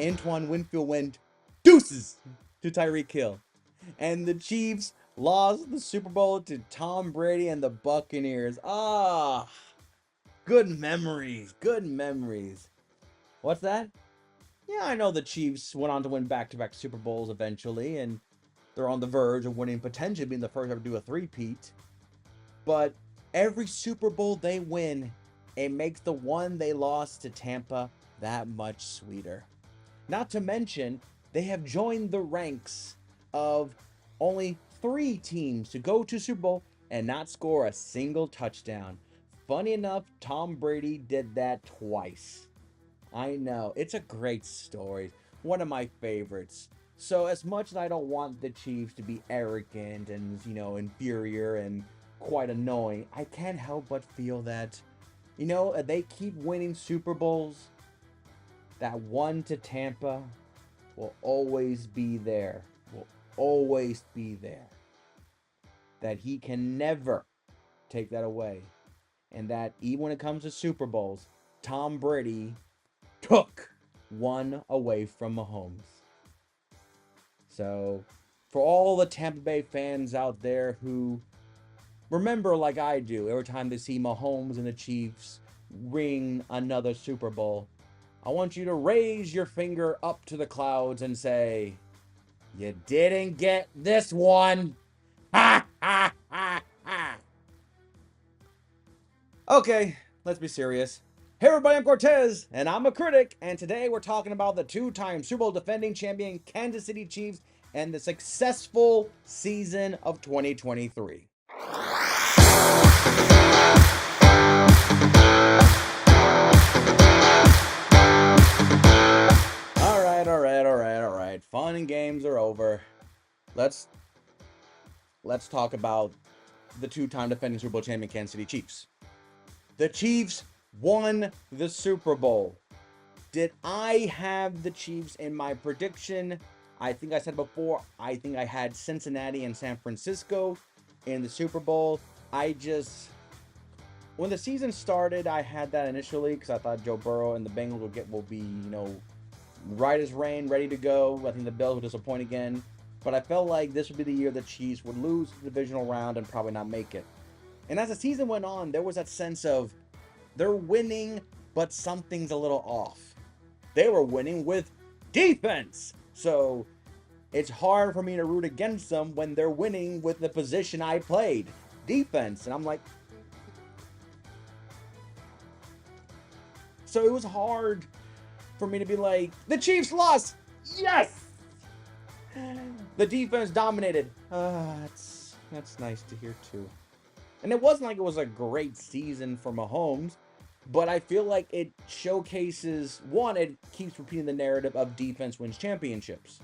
Antoine Winfield went deuces to Tyreek Hill. And the Chiefs lost the Super Bowl to Tom Brady and the Buccaneers. Ah, good memories. Good memories. What's that? Yeah, I know the Chiefs went on to win back-to-back Super Bowls eventually, and they're on the verge of winning, potentially being the first ever to do a three-peat. But every Super Bowl they win, it makes the one they lost to Tampa that much sweeter. Not to mention, they have joined the ranks of only 3 teams to go to Super Bowl and not score a single touchdown. Funny enough, Tom Brady did that twice. I know, it's a great story. One of my favorites. So as much as I don't want the Chiefs to be arrogant and, inferior and quite annoying, I can't help but feel that, they keep winning Super Bowls. That one to Tampa will always be there. Will always be there. That he can never take that away. And that even when it comes to Super Bowls, Tom Brady took one away from Mahomes. So, for all the Tampa Bay fans out there who remember, like I do, every time they see Mahomes and the Chiefs ring another Super Bowl, I want you to raise your finger up to the clouds and say, "You didn't get this one." Ha ha ha ha. Okay, let's be serious. Hey everybody, I'm Cortez, and I'm a critic, and today we're talking about the 2-time Super Bowl defending champion Kansas City Chiefs and the successful season of 2023. Alright. Fun and games are over. Let's talk about the 2-time defending Super Bowl champion Kansas City Chiefs. The Chiefs won the Super Bowl. Did I have the Chiefs in my prediction? I think I said before, I think I had Cincinnati and San Francisco in the Super Bowl. When the season started, I had that initially because I thought Joe Burrow and the Bengals will be, right as rain, ready to go. I think the Bills will disappoint again. But I felt like this would be the year the Chiefs would lose the divisional round and probably not make it. And as the season went on, there was that sense of they're winning, but something's a little off. They were winning with defense. So it's hard for me to root against them when they're winning with the position I played, defense. And I'm like, so it was hard for me to be like, the Chiefs lost. Yes! The defense dominated. That's nice to hear too. And it wasn't like it was a great season for Mahomes, but I feel like it showcases, one, it keeps repeating the narrative of defense wins championships.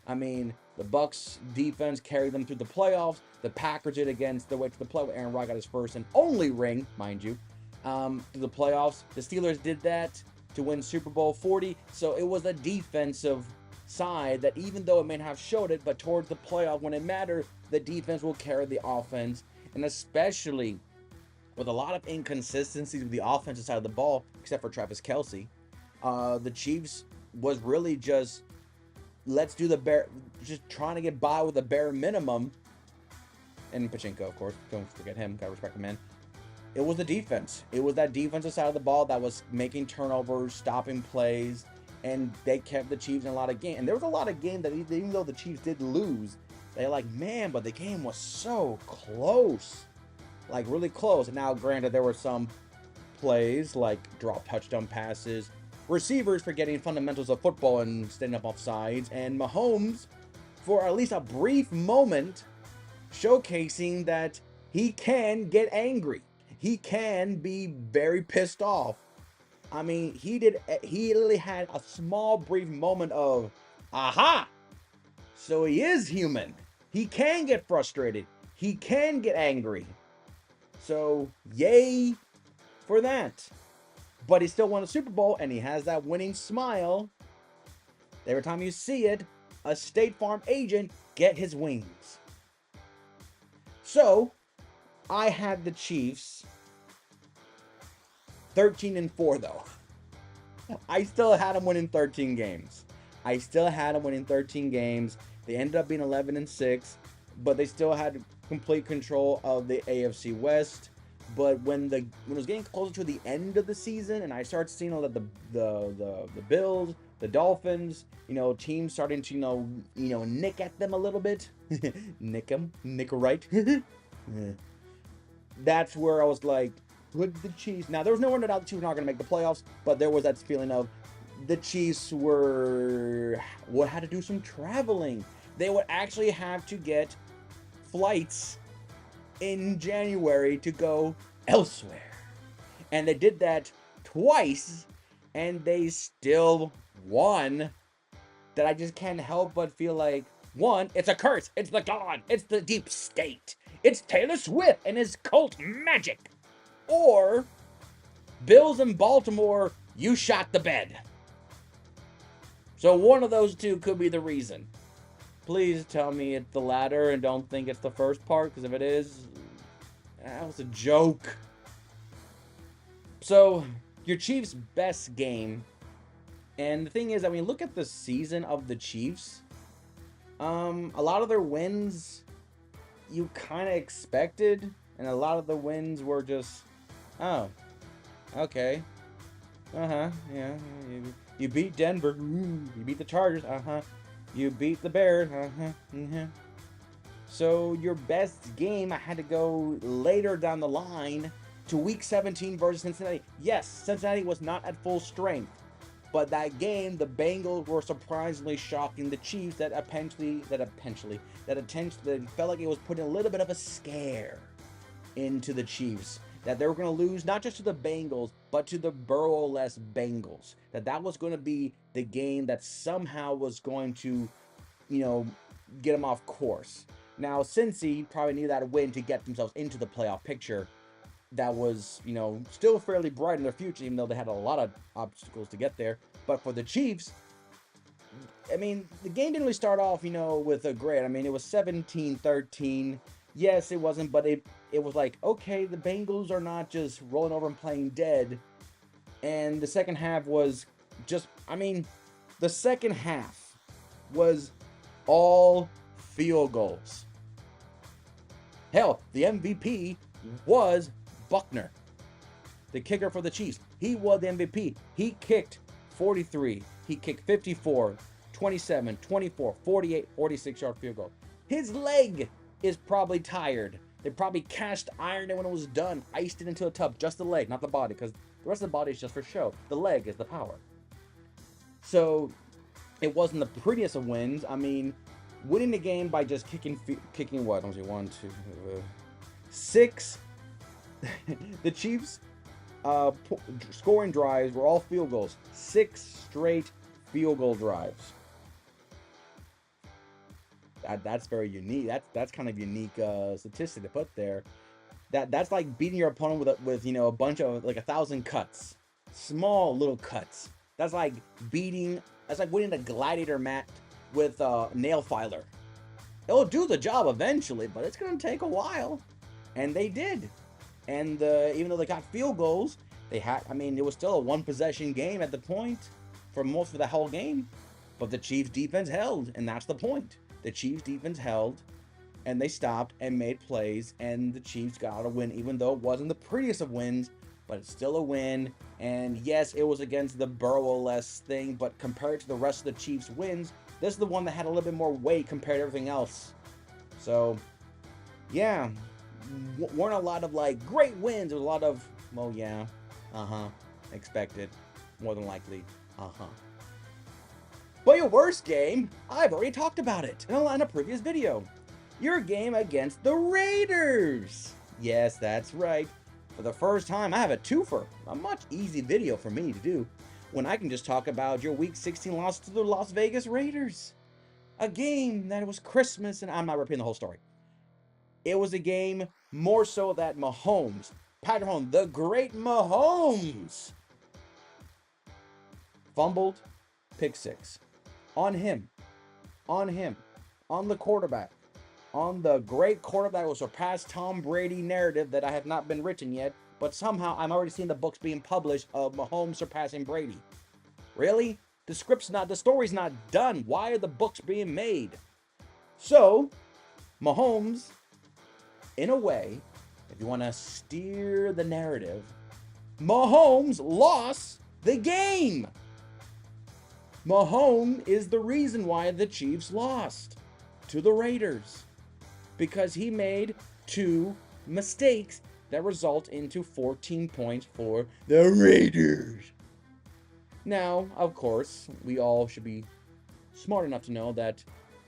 I mean, the Bucs defense carried them through the playoffs. The Packers did against the way to the playoff. Aaron Rodgers got his first and only ring, mind you, through the playoffs. The Steelers did that to win Super Bowl 40. So it was a defensive side that, even though it may not have showed it, but towards the playoff when it mattered, the defense will carry the offense. And especially with a lot of inconsistencies with the offensive side of the ball, except for Travis Kelce, the Chiefs was really just, let's do just trying to get by with the bare minimum. And Pachinko, of course, don't forget him, gotta respect the man. It was the defense. It was that defensive side of the ball that was making turnovers, stopping plays, and they kept the Chiefs in a lot of games. And there was a lot of games that even though the Chiefs did lose, they're like, man, but the game was so close. Like, really close. And now, granted, there were some plays like drop touchdown passes, receivers forgetting fundamentals of football and standing up off sides, and Mahomes, for at least a brief moment, showcasing that he can get angry. He can be very pissed off. I mean, he literally had a small brief moment of, aha! So he is human. He can get frustrated. He can get angry. So, yay for that. But he still won a Super Bowl, and he has that winning smile. Every time you see it, a State Farm agent get his wings. So, I had the Chiefs 13-4 though. I still had them winning 13 games. I still had them winning 13 games. They ended up being 11-6, but they still had complete control of the AFC West. But when it was getting closer to the end of the season, and I started seeing all that the Bills, the Dolphins, teams starting to nick at them a little bit, nick right. That's where I was like, put the Chiefs. Now there was no one doubt the Chiefs were not going to make the playoffs, but there was that feeling of the Chiefs would have to do some traveling. They would actually have to get flights in January to go elsewhere. And they did that twice, and they still won. That I just can't help but feel like, one, it's a curse. It's the God. It's the deep state. It's Taylor Swift and his cult magic. Or, Bills in Baltimore, you shot the bed. So one of those two could be the reason. Please tell me it's the latter and don't think it's the first part, because if it is, that was a joke. So, your Chiefs' best game, and the thing is, I mean, look at the season of the Chiefs. A lot of their wins you kind of expected, and a lot of the wins were just, oh, okay, yeah, you beat Denver, you beat the Chargers, you beat the Bears, So your best game, I had to go later down the line to Week 17 versus Cincinnati. Yes, Cincinnati was not at full strength, but that game, the Bengals were surprisingly shocking the Chiefs. That potentially felt like it was putting a little bit of a scare into the Chiefs. That they were going to lose not just to the Bengals, but to the Burrow-less Bengals. That was going to be the game that somehow was going to, get them off course. Now, Cincy probably needed that win to get themselves into the playoff picture. That was, still fairly bright in their future, even though they had a lot of obstacles to get there. But for the Chiefs, I mean, the game didn't really start off, with a great. I mean, it was 17-13. Yes, it wasn't, but it was like, okay, the Bengals are not just rolling over and playing dead. And the second half was just, the second half was all field goals. Hell, the MVP was Buckner, the kicker for the Chiefs. He was the MVP. He kicked 43. He kicked 54, 27, 24, 48, 46-yard field goal. His leg is probably tired. They probably cast ironed it when it was done, iced it into a tub. Just the leg, not the body, because the rest of the body is just for show. The leg is the power. So it wasn't the prettiest of wins. I mean, winning the game by just kicking what? Let me see, 1, 2, 6. The Chiefs' scoring drives were all field goals. 6 straight field goal drives. That's very unique. That's kind of unique statistic to put there. That's like beating your opponent with a bunch of like 1,000 cuts, small little cuts. That's like winning a gladiator match with a nail filer. It'll do the job eventually, but it's gonna take a while, and they did. And even though they got field goals, it was still a one possession game at the point for most of the whole game. But the Chiefs defense held, and that's the point. The Chiefs defense held, and they stopped and made plays, and the Chiefs got a win, even though it wasn't the prettiest of wins, but it's still a win. And yes, it was against the Burrow-less thing, but compared to the rest of the Chiefs' wins, this is the one that had a little bit more weight compared to everything else. So, yeah, weren't a lot of like great wins. There was a lot of, well, yeah, expected, more than likely, But your worst game, I've already talked about it in a previous video. Your game against the Raiders. Yes, that's right. For the first time, I have a twofer. A much easy video for me to do when I can just talk about your Week 16 loss to the Las Vegas Raiders. A game that was Christmas, and I'm not repeating the whole story. It was a game more so that Mahomes, Patrick Mahomes, the great Mahomes, fumbled, pick 6. On him, on the quarterback, on the great quarterback that will surpass Tom Brady narrative that I have not been written yet, but somehow I'm already seeing the books being published of Mahomes surpassing Brady. Really? The story's not done. Why are the books being made? So, Mahomes, in a way, if you want to steer the narrative, Mahomes lost the game. Mahomes is the reason why the Chiefs lost to the Raiders, because he made 2 mistakes that result into 14 points for the Raiders. Now, of course, we all should be smart enough to know that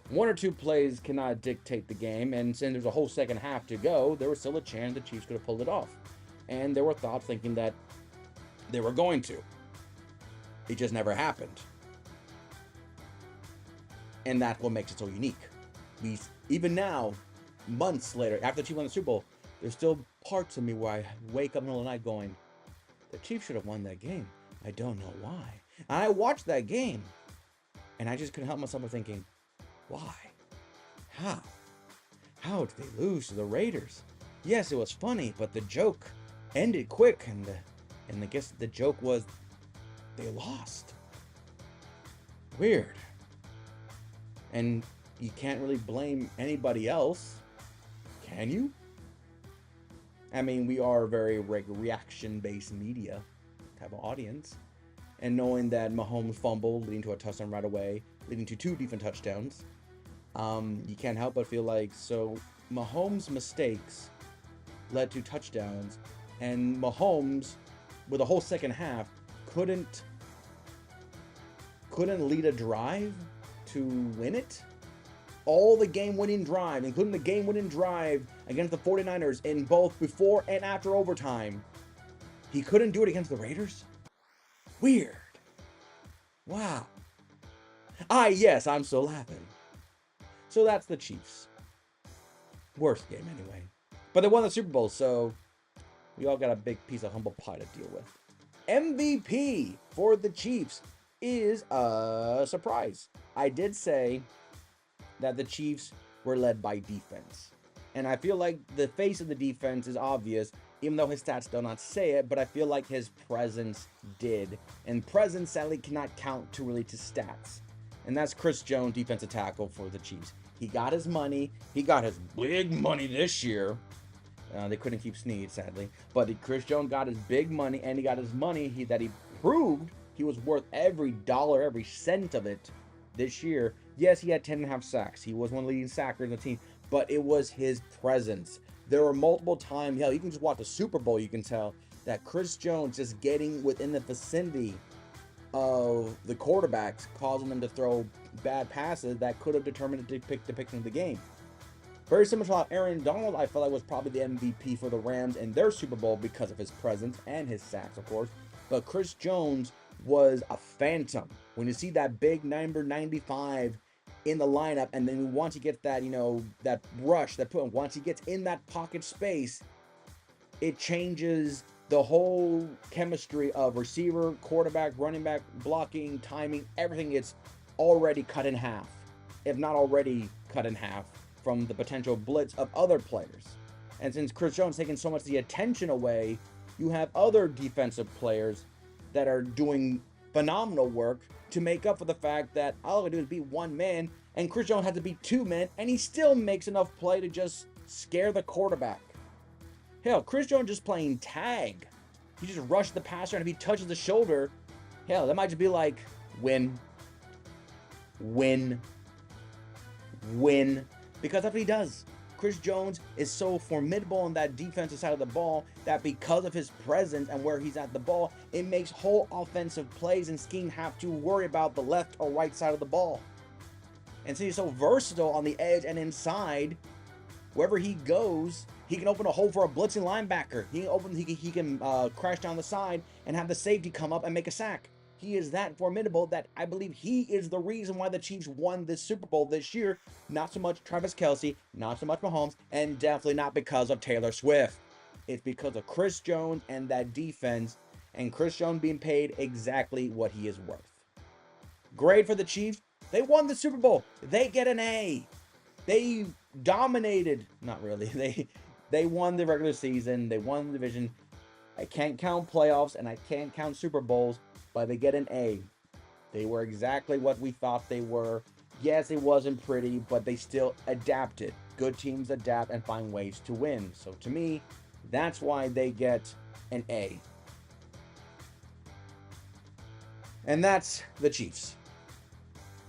1 or 2 plays cannot dictate the game, and since there's a whole second half to go, there was still a chance the Chiefs could have pulled it off. And there were thoughts thinking that they were going to. It just never happened. And that's what makes it so unique. Even now, months later, after the Chiefs won the Super Bowl, there's still parts of me where I wake up in the middle of the night going, the Chiefs should have won that game. I don't know why. And I watched that game, and I just couldn't help myself from thinking, why? How? How did they lose to the Raiders? Yes, it was funny, but the joke ended quick, and I guess the joke was they lost. Weird. And you can't really blame anybody else, can you? I mean, we are a very reaction-based media type of audience. And knowing that Mahomes fumbled, leading to a touchdown right away, leading to 2 defensive touchdowns, you can't help but feel like, so Mahomes' mistakes led to touchdowns, and Mahomes, with a whole second half, couldn't lead a drive to win it? All the game-winning drive, including the game-winning drive against the 49ers in both before and after overtime, he couldn't do it against the Raiders? Weird. Wow. Yes, I'm still laughing. So that's the Chiefs. Worst game anyway. But they won the Super Bowl, so we all got a big piece of humble pie to deal with. MVP for the Chiefs is a surprise. I did say that the Chiefs were led by defense. And I feel like the face of the defense is obvious, even though his stats do not say it, but I feel like his presence did. And presence sadly cannot count to stats. And that's Chris Jones, defensive tackle for the Chiefs. He got his money. He got his big money this year. They couldn't keep Snead, sadly. But Chris Jones got his big money, and he got his money that he proved he was worth every dollar, every cent of it this year. Yes, he had 10.5 sacks. He was one of the leading sackers in the team, but it was his presence. There were multiple times, hell, you can just watch the Super Bowl, you can tell that Chris Jones just getting within the vicinity of the quarterbacks, causing them to throw bad passes that could have determined the depiction of the game. Very similar to how Aaron Donald, I felt like, was probably the MVP for the Rams in their Super Bowl because of his presence and his sacks, of course. But Chris Jones was a phantom. When you see that big number 95 in the lineup, and then once he gets that, that rush, once he gets in that pocket space, it changes the whole chemistry of receiver, quarterback, running back, blocking, timing, everything. It's already cut in half, if not already cut in half, from the potential blitz of other players. And since Chris Jones taking so much of the attention away, you have other defensive players that are doing phenomenal work to make up for the fact that all I do is beat one man, and Chris Jones had to beat 2 men, and he still makes enough play to just scare the quarterback. Hell, Chris Jones just playing tag. He just rushed the passer, and if he touches the shoulder, hell, that might just be like win, because that's what he does. Chris Jones is so formidable on that defensive side of the ball that because of his presence and where he's at the ball, it makes whole offensive plays and scheme have to worry about the left or right side of the ball. And since he's so versatile on the edge and inside, wherever he goes, he can open a hole for a blitzing linebacker. He can crash down the side and have the safety come up and make a sack. He is that formidable that I believe he is the reason why the Chiefs won this Super Bowl this year. Not so much Travis Kelce, not so much Mahomes, and definitely not because of Taylor Swift. It's because of Chris Jones and that defense, and Chris Jones being paid exactly what he is worth. Great for the Chiefs. They won the Super Bowl. They get an A. They dominated. Not really. They won the regular season. They won the division. I can't count playoffs and I can't count Super Bowls, but they get an A. They were exactly what we thought they were. Yes, it wasn't pretty, but they still adapted. Good teams adapt and find ways to win. So to me, that's why they get an A. And that's the Chiefs.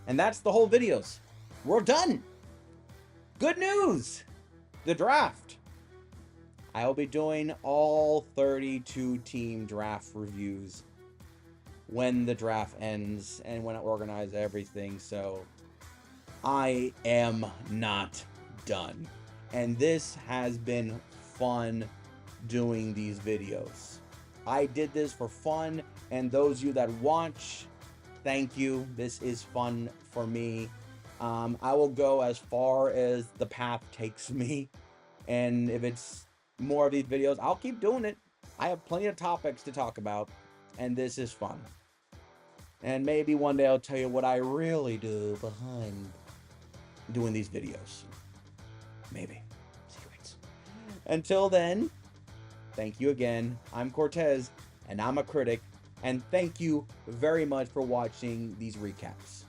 And that's the whole videos. We're done. Good news. The draft. I will be doing all 32 team draft reviews when the draft ends and when I organize everything. So I am not done. And this has been fun doing these videos. I did this for fun, and those of you that watch, thank you. This is fun for me. I will go as far as the path takes me, and if it's more of these videos, I'll keep doing it. I have plenty of topics to talk about, and this is fun. And maybe one day I'll tell you what I really do behind doing these videos. Maybe. Secrets. Until then, thank you again. I'm Cortez, and I'm a critic, and thank you very much for watching these recaps.